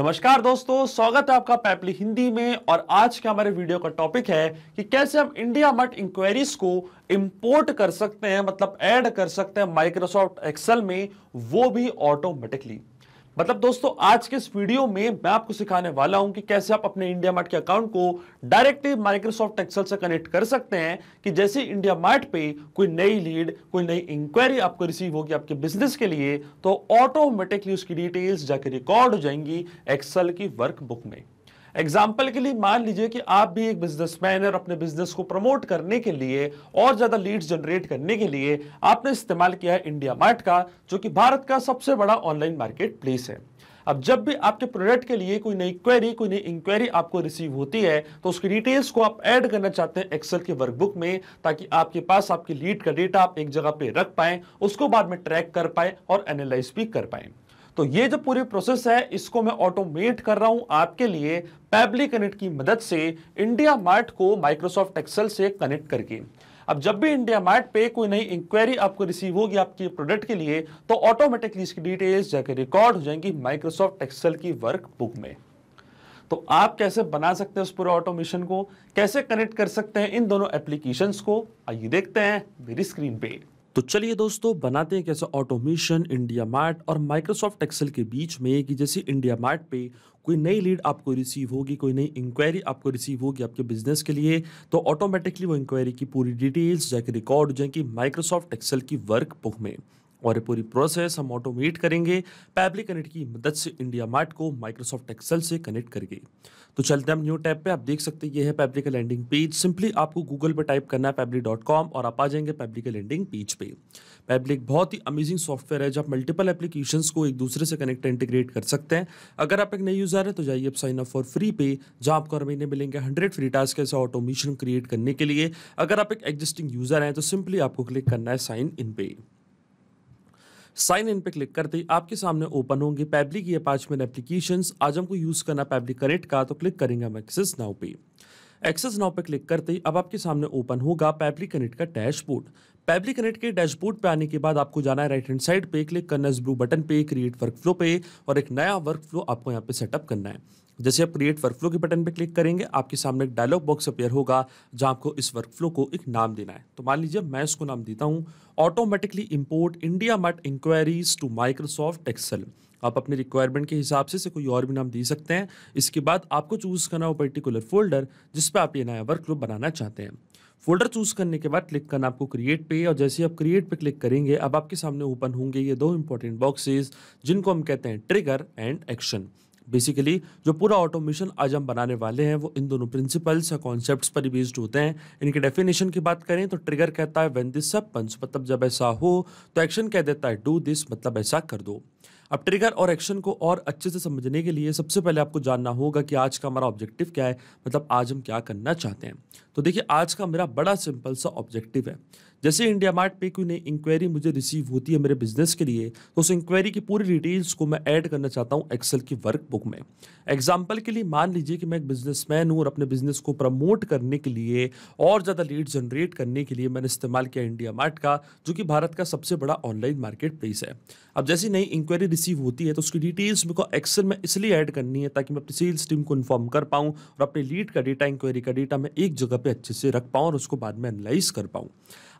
नमस्कार दोस्तों, स्वागत है आपका पैपली हिंदी में। और आज के हमारे वीडियो का टॉपिक है कि कैसे हम इंडिया मार्ट इंक्वायरीज को इंपोर्ट कर सकते हैं, मतलब ऐड कर सकते हैं माइक्रोसॉफ्ट एक्सेल में, वो भी ऑटोमेटिकली। मतलब दोस्तों, आज के इस वीडियो में मैं आपको सिखाने वाला हूं कि कैसे आप अपने इंडिया मार्ट के अकाउंट को डायरेक्टली माइक्रोसॉफ्ट एक्सेल से कनेक्ट कर सकते हैं कि जैसे इंडिया मार्ट पे कोई नई लीड, कोई नई इंक्वायरी आपको रिसीव होगी आपके बिजनेस के लिए, तो ऑटोमेटिकली उसकी डिटेल्स जाकर रिकॉर्ड हो जाएंगी एक्सेल की वर्कबुक में। एग्जाम्पल के लिए मान लीजिए कि आप भी एक बिजनेसमैन है और अपने बिजनेस को प्रमोट करने के लिए और ज्यादा लीड्स जनरेट करने के लिए आपने इस्तेमाल किया है इंडिया मार्ट का, जो कि भारत का सबसे बड़ा ऑनलाइन मार्केट प्लेस है। अब जब भी आपके प्रोडक्ट के लिए कोई नई क्वेरी, कोई नई इंक्वायरी आपको रिसीव होती है, तो उसकी डिटेल्स को आप ऐड करना चाहते हैं एक्सेल की वर्कबुक में, ताकि आपके पास आपकी लीड का डेटा आप एक जगह पे रख पाए, उसको बाद में ट्रैक कर पाए और एनालाइज भी कर पाए। तो ये जो पूरी प्रोसेस है, इसको मैं ऑटोमेट कर रहा हूं आपके लिए पैबली कनेक्ट की मदद से, इंडिया मार्ट को माइक्रोसॉफ्ट एक्सेल से कनेक्ट करके। अब जब भी इंडिया मार्ट पे कोई नई इंक्वायरी आपको रिसीव होगी आपके प्रोडक्ट के लिए, तो ऑटोमेटिकली इसकी डिटेल्स जाकर रिकॉर्ड हो जाएंगी माइक्रोसॉफ्ट एक्सेल की वर्कबुक में। तो आप कैसे बना सकते हैं उस पूरे ऑटोमेशन को, कैसे कनेक्ट कर सकते हैं इन दोनों एप्लीकेशंस को, आइए देखते हैं मेरी स्क्रीन पे। तो चलिए दोस्तों, बनाते हैं कैसे ऑटोमेशन इंडिया मार्ट और माइक्रोसॉफ्ट एक्सेल के बीच में, कि जैसे इंडिया मार्ट पे कोई नई लीड आपको रिसीव होगी, कोई नई इंक्वायरी आपको रिसीव होगी आपके बिजनेस के लिए, तो ऑटोमेटिकली वो इंक्वायरी की पूरी डिटेल्स जाकर रिकॉर्ड हो जाएंगी माइक्रोसॉफ्ट एक्सेल की वर्कबुक में। और ये पूरी प्रोसेस हम ऑटोमेट करेंगे पैबली कनेक्ट की मदद से इंडिया मार्ट को माइक्रोसॉफ्ट एक्सेल से कनेक्ट करके। तो चलते हैं हम न्यू टैब पे। आप देख सकते हैं ये है पैबली का लैंडिंग पेज। सिंपली आपको गूगल पे टाइप करना है पैबली.com और आप आ जाएंगे पैबली के लैंडिंग पेज पे। पैबली एक बहुत ही अमेजिंग सॉफ्टवेयर है, जब मल्टीपल एप्लीकेशंस को एक दूसरे से कनेक्ट इंटीग्रेट कर सकते हैं। अगर आप एक नई यूजर है तो जाइए अब साइन अप फॉर फ्री पे, जहां आपको हर महीने मिलेंगे 100 फ्री टास्क ऐसे ऑटोमेशन क्रिएट करने के लिए। अगर आप एक एग्जिस्टिंग यूजर हैं तो सिंपली आपको क्लिक करना है साइन इन पे। साइन इन पे क्लिक करते ही आपके सामने ओपन होंगे पैबली की ये 5 मिनट एप्लीकेशंस। आज हमको यूज करना पैबली कनेक्ट का, तो क्लिक करेंगे हम एक्सेस नाउ पे। एक्सेस नाउ पे क्लिक करते ही अब आपके सामने ओपन होगा पैबली कनेक्ट का डैशबोर्ड। पैबली कनेक्ट के डैशबोर्ड पे आने के बाद आपको जाना है राइट हैंड साइड पे, क्लिक करना है इस ब्लू बटन पे क्रिएट वर्कफ्लो पे, और एक नया वर्कफ्लो आपको यहाँ पे सेटअप करना है। जैसे आप क्रिएट वर्कफ्लो के बटन पे क्लिक करेंगे, आपके सामने एक डायलॉग बॉक्स अपीयर होगा, जहां आपको इस वर्कफ्लो को एक नाम देना है। तो मान लीजिए मैं इसको नाम देता हूं automatically import IndiaMART enquiries to Microsoft Excel. आप अपने रिक्वायरमेंट के हिसाब से कोई और भी नाम दे सकते हैं। इसके बाद आपको चूज करना हो पर्टिकुलर फोल्डर जिस पे आप ये नया वर्कफ्लो बनाना चाहते हैं। फोल्डर चूज करने के बाद क्लिक करना आपको क्रिएट पे, और जैसे आप क्रिएट पे क्लिक करेंगे अब आपके सामने ओपन होंगे ये दो इंपॉर्टेंट बॉक्सेस, जिनको हम कहते हैं ट्रिगर एंड एक्शन। बेसिकली जो पूरा ऑटोमेशन आज हम बनाने वाले हैं वो इन दोनों प्रिंसिपल्स या कॉन्सेप्ट्स पर बेस्ड होते हैं। इनके डेफिनेशन की बात करें तो ट्रिगर कहता है व्हेन दिस हैपेंस, मतलब जब ऐसा हो, तो एक्शन कह देता है डू दिस, मतलब ऐसा कर दो। अब ट्रिगर और एक्शन को और अच्छे से समझने के लिए सबसे पहले आपको जानना होगा कि आज का हमारा ऑब्जेक्टिव क्या है, मतलब आज हम क्या करना चाहते हैं। तो देखिए, आज का मेरा बड़ा सिंपल सा ऑब्जेक्टिव है। जैसे इंडिया मार्ट पे कोई नई इंक्वायरी मुझे रिसीव होती है मेरे बिजनेस के लिए, तो उस इंक्वायरी की पूरी डिटेल्स को मैं ऐड करना चाहता हूं एक्सेल की वर्कबुक में। एग्जाम्पल के लिए मान लीजिए कि मैं एक बिजनेसमैन हूं और अपने बिजनेस को प्रमोट करने के लिए और ज़्यादा लीड जनरेट करने के लिए मैंने इस्तेमाल किया इंडिया मार्ट का, जो कि भारत का सबसे बड़ा ऑनलाइन मार्केट प्लेस है। अब जैसी नई इंक्वायरी रिसीव होती है तो उसकी डिटेल्स मेरे को एक्सेल में इसलिए ऐड करनी है ताकि मैं अपनी सेल्स टीम को इन्फॉर्म कर पाऊँ और अपने लीड का डेटा, इंक्वायरी का डेटा मैं एक जगह पे अच्छे से रख पाऊँ और उसको बाद में एनालाइज कर पाऊँ।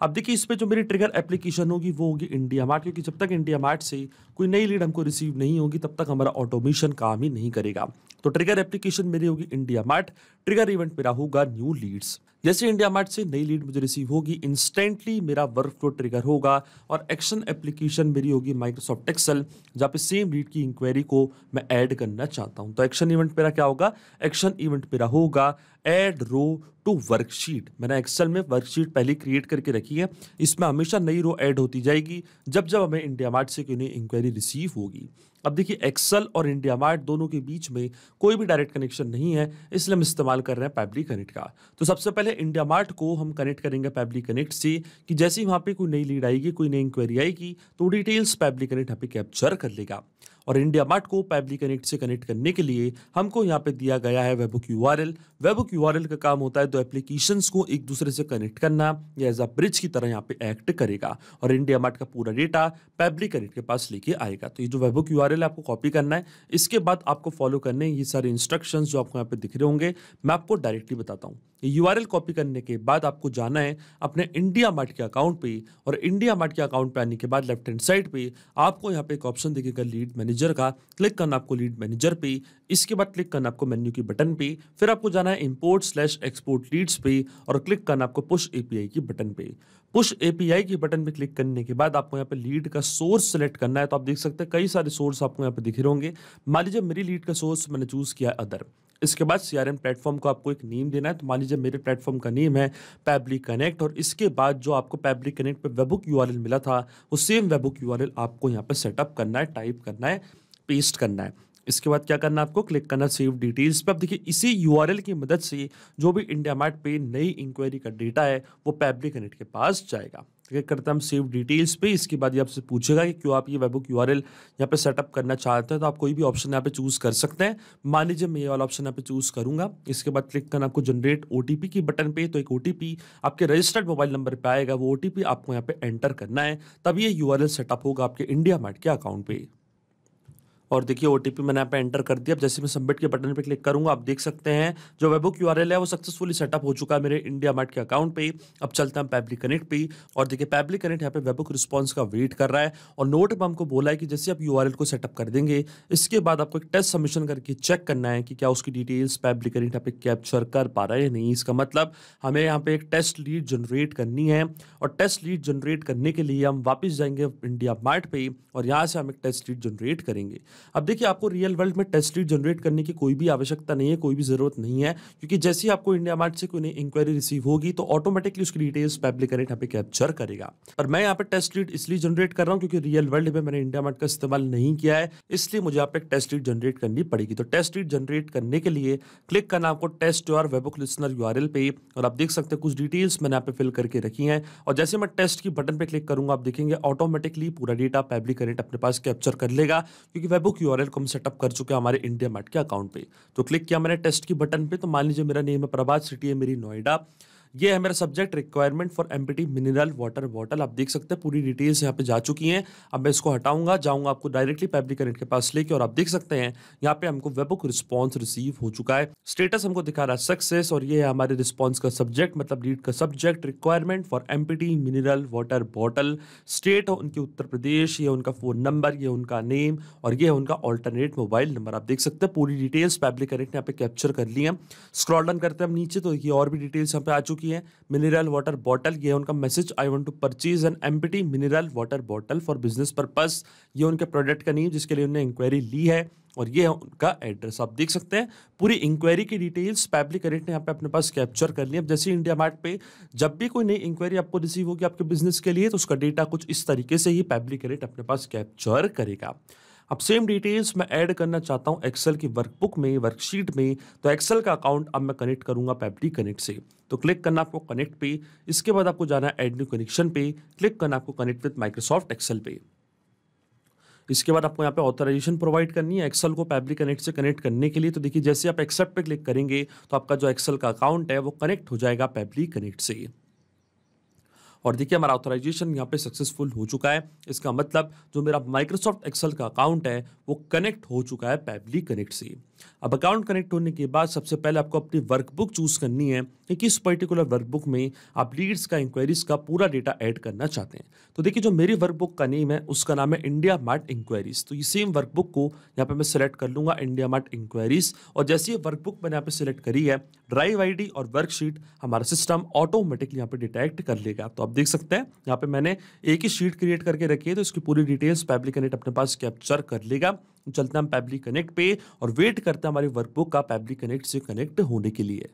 अब देखिए, इस पे जो मेरी ट्रिगर एप्लीकेशन होगी वो होगी इंडिया मार्ट, क्योंकि जब तक इंडिया मार्ट से कोई नई लीड हमको रिसीव नहीं होगी तब तक हमारा ऑटोमेशन काम ही नहीं करेगा। तो ट्रिगर एप्लीकेशन मेरी होगी इंडिया मार्ट, ट्रिगर इवेंट मेरा होगा न्यू लीड्स। जैसे इंडिया मार्ट से नई लीड मुझे रिसीव होगी, इंस्टेंटली मेरा वर्कफ्लो ट्रिगर होगा, और एक्शन एप्लीकेशन मेरी होगी माइक्रोसॉफ्ट एक्सेल, जहाँ पे सेम लीड की इंक्वायरी को मैं ऐड करना चाहता हूँ। तो एक्शन इवेंट मेरा क्या होगा? एक्शन इवेंट मेरा होगा ऐड रो टू वर्कशीट। मैंने एक्सेल में वर्कशीट पहले क्रिएट करके रखी है, इसमें हमेशा नई रो ऐड होती जाएगी जब जब हमें इंडिया मार्ट से कोई नई इंक्वायरी रिसीव होगी। अब देखिए, एक्सेल और इंडिया मार्ट दोनों के बीच में कोई भी डायरेक्ट कनेक्शन नहीं है, इसलिए हम इस्तेमाल कर रहे हैं पैबली कनेक्ट का। तो सबसे पहले इंडिया मार्ट को हम कनेक्ट करेंगे पैबली कनेक्ट से, कि जैसे ही वहाँ पे कोई नई लीड आएगी, कोई नई इंक्वायरी आएगी, तो डिटेल्स पैबली कनेक्ट यहाँ पे कैप्चर कर लेगा। और इंडिया मार्ट को पैबली कनेक्ट से कनेक्ट करने के लिए हमको यहाँ पे दिया गया है वेबहुक यूआरएल। वेबहुक यूआरएल का काम होता है दो एप्लीकेशंस को एक दूसरे से कनेक्ट करना, या एज अ ब्रिज की तरह यहाँ पे एक्ट करेगा और इंडिया मार्ट का पूरा डेटा पैबली कनेक्ट के पास लेके आएगा। तो ये जो वेबहुक यूआरएल है आपको कॉपी करना है, इसके बाद आपको फॉलो करने हैं ये सारे इंस्ट्रक्शंस जो आपको यहाँ पे दिख रहे होंगे, मैं आपको डायरेक्टली बताता हूँ। यूआरएल कॉपी करने के बाद आपको जाना है अपने इंडिया मार्ट के अकाउंट पे, और इंडिया मार्ट के अकाउंट पे आने के बाद लेफ्ट हैंड साइड पे आपको यहाँ पे एक ऑप्शन दिखेगा लीड मैनेजर का, क्लिक करना आपको लीड मैनेजर पे, इसके बाद क्लिक करना आपको मेन्यू की बटन पे, फिर आपको जाना है इंपोर्ट/एक्सपोर्ट लीड्स पे और क्लिक करना आपको पुश एपीआई की बटन पे। पुश एपीआई की बटन पे क्लिक करने के बाद आपको यहाँ पे लीड का सोर्स सेलेक्ट करना है। तो आप देख सकते हैं कई सारे सोर्स आपको यहाँ पे दिख रहे होंगे। मान लीजिए मेरी लीड का सोर्स मैंने चूज किया अदर। इसके बाद सीआरएम प्लेटफॉर्म को आपको एक नेम देना है। तो मान लीजिए मेरे प्लेटफॉर्म का नेम है पैबली कनेक्ट, और इसके बाद जो आपको पैबली कनेक्ट पे वेबहुक यूआरएल मिला था वो सेम वेबहुक यूआरएल आपको यहाँ पे सेटअप करना है, टाइप करना है, पेस्ट करना है। इसके बाद क्या करना है आपको क्लिक करना सेव डिटेल्स पे। अब देखिए इसी यूआरएल की मदद से जो भी इंडिया मार्ट पे नई इंक्वायरी का डेटा है वो पैबली कनेक्ट के पास जाएगा। क्लिक करते हैं हम सेव डिटेल्स पे। इसके बाद ये आपसे पूछेगा कि क्यों आप ये वेबहुक यूआरएल यहाँ पे सेटअप करना चाहते हैं, तो आप कोई भी ऑप्शन यहाँ पे चूज कर सकते हैं। मान लीजिए मैं ये वाला ऑप्शन यहाँ पे चूज करूंगा। इसके बाद क्लिक करना आपको जनरेट ओटीपी की बटन पे। तो एक ओटीपी आपके रजिस्टर्ड मोबाइल नंबर पे आएगा, वो ओटीपी आपको यहाँ पे एंटर करना है, तब ये यूआरएल सेटअप होगा आपके इंडिया मार्ट के अकाउंट पे। और देखिए ओटीपी मैंने यहाँ पे एंटर कर दिया। अब जैसे मैं सबमिट के बटन पे क्लिक करूंगा आप देख सकते हैं जो वेबहुक यूआरएल है वो सक्सेसफुली सेटअप हो चुका है मेरे इंडिया मार्ट के अकाउंट पे। अब चलते हैं पैबली कनेक्ट पे, और देखिए पैबली कनेक्ट यहाँ पे वेबहुक रिस्पॉन्स का वेट कर रहा है। और नोट में हमको बोला है कि जैसे आप यूआरएल को सेटअप कर देंगे इसके बाद आपको एक टेस्ट सबमिशन करके चेक करना है कि क्या उसकी डिटेल्स पैबली कनेक्ट यहाँ पे कैप्चर कर पा रहा है या नहीं। इसका मतलब हमें यहाँ पे एक टेस्ट लीड जनरेट करनी है, और टेस्ट लीड जनरेट करने के लिए हम वापस जाएंगे इंडिया मार्ट पे और यहाँ से हम एक टेस्ट लीड जनरेट करेंगे। अब देखिए आपको रियल वर्ल्ड में टेस्ट लीड जनरेट करने की कोई भी आवश्यकता नहीं है, कोई भी जरूरत नहीं है, क्योंकि जैसे ही आपको इंडिया मार्ट से कोई नई इंक्वायरी रिसीव होगी तो ऑटोमेटिकली उसकी डिटेल्स पैबली कनेक्ट यहाँ पे कैप्चर करेगा। पर मैं यहाँ पे टेस्ट लीड इसलिए जनरेट कर रहा हूँ क्योंकि रियल वर्ल्ड में मैंने इंडिया मार्ट का इस्तेमाल नहीं किया है, इसलिए मुझे यहाँ पे एक टेस्ट लीड जनरेट करनी पड़ेगी। तो टेस्ट लीड जनरेट करने के लिए क्लिक करना आपको test your webhook listener URL पे, और आप देख सकते हैं कुछ डिटेल्स मैंने यहाँ पे फिल करके रखी हैं। और जैसे मैं टेस्ट की बटन पे क्लिक करूंगा आप देखेंगे ऑटोमेटिकली पूरा डेटा पैबली कनेक्ट अपने पास कैप्चर कर लेगा, क्योंकि वेबहुक यूआरएल को हम सेटअप कर चुके हैं हमारे इंडिया मार्ट के अकाउंट पे। तो क्लिक किया मैंने टेस्ट की बटन पे। तो मान लीजिए मेरा नेम है प्रभात, सिटी है मेरी नोएडा, ये है मेरा subject requirement for empty mineral water bottle. आप देख सकते हैं पूरी डिटेल्स यहाँ पे जा चुकी हैं। अब मैं इसको हटाऊंगा, जाऊंगा आपको डायरेक्टली पैबली कनेक्ट के पास लेके, और आप देख सकते हैं यहाँ पे हमको वेबहुक रिस्पॉन्स रिसीव हो चुका है। स्टेटस हमको दिखा रहा है सक्सेस, और ये है हमारे रिस्पॉन्स का सब्जेक्ट, मतलब लीड का subject requirement for empty mineral water bottle. State उनकी उत्तर प्रदेश, ये उनका फोन नंबर, ये उनका नेम, और ये है उनका ऑल्टरनेट मोबाइल नंबर। आप देख सकते हैं पूरी डिटेल्स पैबली कनेक्ट ने यहाँ पे कैप्चर कर ली है। स्क्रॉल डाउन करते हैं हम नीचे तो ये और भी डिटेल्स यहाँ पे आ चुकी है। मिनरल वाटर बॉटल, ये उनका message, I want to purchase an empty mineral water bottle for business purpose. ये उनके प्रोडक्ट का नेम जिसके लिए उन्होंने इंक्वायरी ली है, और ये है उनका एड्रेस। आप देख सकते हैं पूरी इंक्वायरी की डिटेल्स पैबली कनेक्ट ने यहाँ पे अपने पास कैप्चर कर लिया। अब जैसे इंडिया मार्ट पे जब भी कोई नई इंक्वायरी आपको रिसीव होगी आपके बिजनेस के लिए, तो उसका डेटा कुछ इस तरीके से ही पैबली कनेक्ट अपने पास कैप्चर करेगा। अब सेम डिटेल्स मैं ऐड करना चाहता हूं एक्सेल की वर्कबुक में, वर्कशीट में। तो एक्सेल का अकाउंट अब मैं कनेक्ट करूंगा पैबली कनेक्ट से। तो क्लिक करना आपको कनेक्ट पे, इसके बाद आपको जाना है ऐड न्यू कनेक्शन पे, क्लिक करना आपको कनेक्ट विद माइक्रोसॉफ्ट एक्सेल पे। इसके बाद आपको यहाँ पे ऑथराइजेशन प्रोवाइड करनी है एक्सेल को पैबली कनेक्ट से कनेक्ट करने के लिए। तो देखिए जैसे आप एक्सेप्ट पे क्लिक करेंगे तो आपका जो एक्सेल का अकाउंट है वो कनेक्ट हो जाएगा पैबली कनेक्ट से। और देखिए हमारा ऑथराइजेशन यहाँ पे सक्सेसफुल हो चुका है। इसका मतलब जो मेरा माइक्रोसॉफ्ट एक्सेल का अकाउंट है वो कनेक्ट हो चुका है पैबली कनेक्ट से। अब अकाउंट कनेक्ट होने के बाद सबसे पहले आपको अपनी वर्कबुक चूज करनी है कि किस पर्टिकुलर वर्कबुक में आप लीड्स का, इंक्वायरीज का पूरा डेटा ऐड करना चाहते हैं। तो देखिए जो मेरी वर्कबुक का नेम है उसका नाम है इंडिया मार्ट इंक्वायरीज। तो ये सेम वर्कबुक को यहाँ पे मैं सिलेक्ट कर लूंगा इंडिया मार्ट इंक्वायरीज, और जैसे ये वर्कबुक मैंने यहाँ पे सिलेक्ट करी है, ड्राइव आईडी और वर्कशीट हमारा सिस्टम ऑटोमेटिकली यहाँ पे डिटेक्ट कर लेगा। तो आप देख सकते हैं यहाँ पे मैंने एक ही शीट क्रिएट करके रखी है, तो इसकी पूरी डिटेल्स पैबली कनेक्ट अपने पास कैप्चर कर लेगा। चलते हैं हम पैबली कनेक्ट पे और वेट करते हैं हमारी वर्कबुक का पैबली कनेक्ट से कनेक्ट होने के लिए।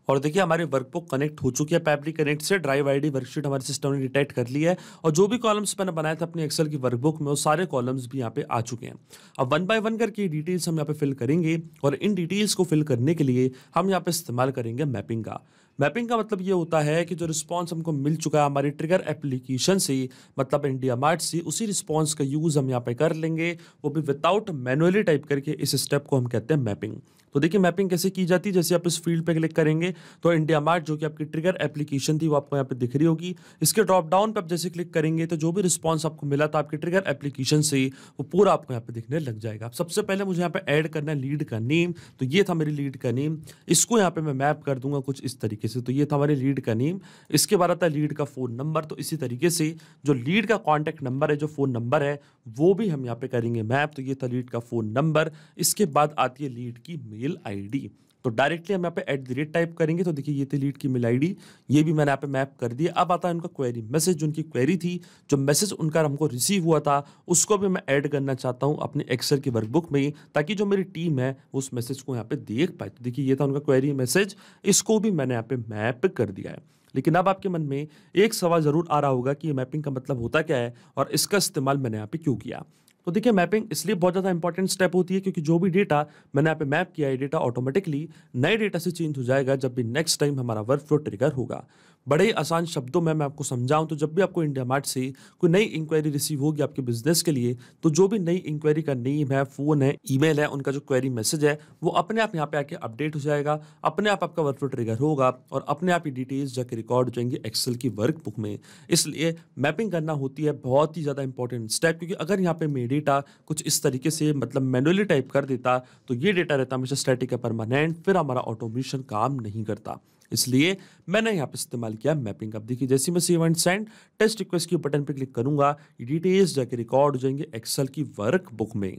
और देखिए हमारी वर्कबुक कनेक्ट हो चुकी है पैबली कनेक्ट से। ड्राइव आईडी वर्कशीट हमारे सिस्टम ने डिटेक्ट कर लिया है, और जो भी कॉलम्स मैंने बनाए थे अपनी एक्सेल की वर्कबुक में वो सारे कॉलम्स भी यहाँ पे आ चुके हैं। अब 1 बाय 1 करके डिटेल्स हम यहाँ पे फिल करेंगे, और इन डिटेल्स को फिल करने के लिए हम यहाँ पे इस्तेमाल करेंगे मैपिंग का। मैपिंग का मतलब ये होता है कि जो रिस्पॉन्स हमको मिल चुका है हमारी ट्रिगर एप्लीकेशन से, मतलब इंडिया मार्ट से, उसी रिस्पॉन्स का यूज़ हम यहाँ पे कर लेंगे, वो भी विदाउट मैनुअली टाइप करके। इस स्टेप को हम कहते हैं मैपिंग। तो देखिए मैपिंग कैसे की जाती है, जैसे आप इस फील्ड पे क्लिक करेंगे तो इंडिया मार्ट जो कि आपकी ट्रिगर एप्लीकेशन थी वो आपको यहाँ पे दिख रही होगी। इसके ड्रॉप डाउन पे आप जैसे क्लिक करेंगे तो जो भी रिस्पॉन्स आपको मिला था आपकी ट्रिगर एप्लीकेशन से वो पूरा आपको यहाँ पे दिखने लग जाएगा। सबसे पहले मुझे यहाँ पे ऐड करना है लीड का नेम, तो ये था मेरी लीड का नेम। इसको यहाँ पे मैं मैप कर दूंगा कुछ इस तरीके से, तो ये था हमारी लीड का नेम। इसके बाद आता है लीड का फ़ोन नंबर, तो इसी तरीके से जो लीड का कॉन्टैक्ट नंबर है, जो फ़ोन नंबर है, वो भी हम यहाँ पे करेंगे मैप। तो ये था लीड का फ़ोन नंबर। इसके बाद आती है लीड की मेल आईडी, तो डायरेक्टली हम यहाँ पे @ टाइप करेंगे। तो देखिए ये थी लीड की मेल आईडी, ये भी मैंने यहाँ पे मैप कर दिया। अब आता है उनका क्वेरी मैसेज, जो उनकी क्वेरी थी, जो मैसेज उनका हमको रिसीव हुआ था, उसको भी मैं ऐड करना चाहता हूँ अपने एक्सेल की वर्कबुक में, ताकि जो मेरी टीम है उस मैसेज को यहाँ पे देख पाए। तो देखिए ये था उनका क्वेरी मैसेज, इसको भी मैंने यहाँ पे मैप कर दिया है। लेकिन अब आपके मन में एक सवाल जरूर आ रहा होगा कि ये मैपिंग का मतलब होता क्या है और इसका इस्तेमाल मैंने यहाँ पे क्यों किया। तो देखिए मैपिंग इसलिए बहुत ज़्यादा इंपॉर्टेंट स्टेप होती है क्योंकि जो भी डेटा मैंने यहाँ पे मैप किया है, डेटा ऑटोमेटिकली नए डेटा से चेंज हो जाएगा जब भी नेक्स्ट टाइम हमारा वर्क फ्लो ट्रिगर होगा। बड़े ही आसान शब्दों में मैं आपको समझाऊं तो जब भी आपको इंडिया मार्ट से कोई नई इंक्वायरी रिसीव होगी आपके बिजनेस के लिए, तो जो भी नई इंक्वायरी का नेम है, फ़ोन है, ईमेल है, उनका जो क्वेरी मैसेज है वो अपने आप यहाँ पे आके अपडेट हो जाएगा, अपने आप आपका वर्क फ्लो ट्रिगर होगा और अपने आप ही डिटेल्स जाके रिकॉर्ड हो जाएंगी एक्सेल की वर्कबुक में। इसलिए मैपिंग करना होती है बहुत ही ज़्यादा इंपॉर्टेंट स्टेप, क्योंकि अगर यहाँ पे मेरा डेटा कुछ इस तरीके से मतलब मैनुअली टाइप कर देता तो ये डेटा रहता हमेशा स्टैटिक है, परमानेंट, फिर हमारा ऑटोमेशन काम नहीं करता। इसलिए मैंने यहाँ पे इस्तेमाल किया मैपिंग। अब देखिए जैसे मैं save and send test request के बटन पे क्लिक करूंगा, ये डिटेल्स जाके रिकॉर्ड हो जाएंगे एक्सेल की वर्कबुक में।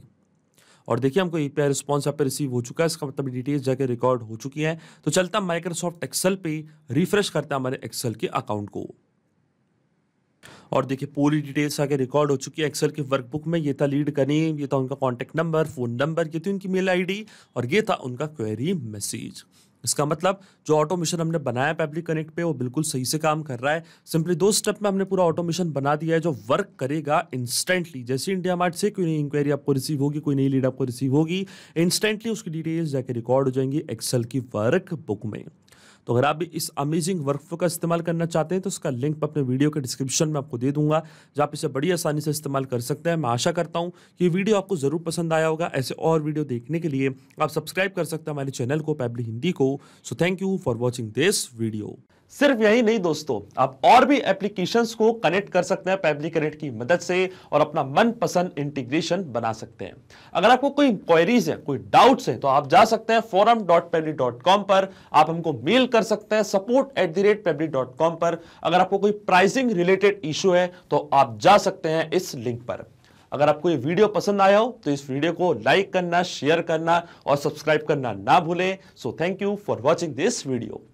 और देखिए हमको एपीआई रिस्पॉन्स यहाँ पे रिसीव हो चुका है, इसका मतलब डिटेल्स जाके रिकॉर्ड हो चुकी है। तो चलता माइक्रोसॉफ्ट एक्सेल पे रिफ्रेश करता है हमारे एक्सेल के अकाउंट को, और देखिए पूरी डिटेल्स आके रिकॉर्ड हो चुकी है एक्सेल की वर्कबुक में। ये था लीड का नेम, ये था उनका कॉन्टैक्ट नंबर, फ़ोन नंबर, ये थी उनकी मेल आईडी और ये था उनका क्वेरी मैसेज। इसका मतलब जो ऑटोमेशन हमने बनाया पब्लिक कनेक्ट पे वो बिल्कुल सही से काम कर रहा है। सिंपली 2 स्टेप में हमने पूरा ऑटोमेशन बना दिया है जो वर्क करेगा इंस्टेंटली। जैसे इंडिया मार्ट से कोई नई इंक्वायरी आपको रिसीव होगी, कोई नई लीड आपको रिसीव होगी, इंस्टेंटली उसकी डिटेल्स जाके रिकॉर्ड हो जाएंगी एक्सेल की वर्कबुक में। तो अगर आप भी इस अमेजिंग वर्कफ्लो का इस्तेमाल करना चाहते हैं तो उसका लिंक मैं अपने वीडियो के डिस्क्रिप्शन में आपको दे दूंगा, जहाँ आप इसे बड़ी आसानी से इस्तेमाल कर सकते हैं। मैं आशा करता हूँ कि ये वीडियो आपको जरूर पसंद आया होगा। ऐसे और वीडियो देखने के लिए आप सब्सक्राइब कर सकते हैं हमारे चैनल को, पैबली हिंदी को। So thank you for watching this video. सिर्फ यही नहीं दोस्तों, आप और भी एप्लीकेशंस को कनेक्ट कर सकते हैं पैबली कनेक्ट की मदद से और अपना मनपसंद इंटीग्रेशन बना सकते हैं। अगर आपको कोई क्वेरीज है, कोई डाउट्स है, तो आप जा सकते हैं forum.pebly.com पर, आप हमको मेल कर सकते हैं support@pebly.com पर। अगर आपको कोई प्राइसिंग रिलेटेड इशू है तो आप जा सकते हैं इस लिंक पर। अगर आपको ये वीडियो पसंद आया हो तो इस वीडियो को लाइक करना, शेयर करना और सब्सक्राइब करना ना भूलें। So thank you for watching this video.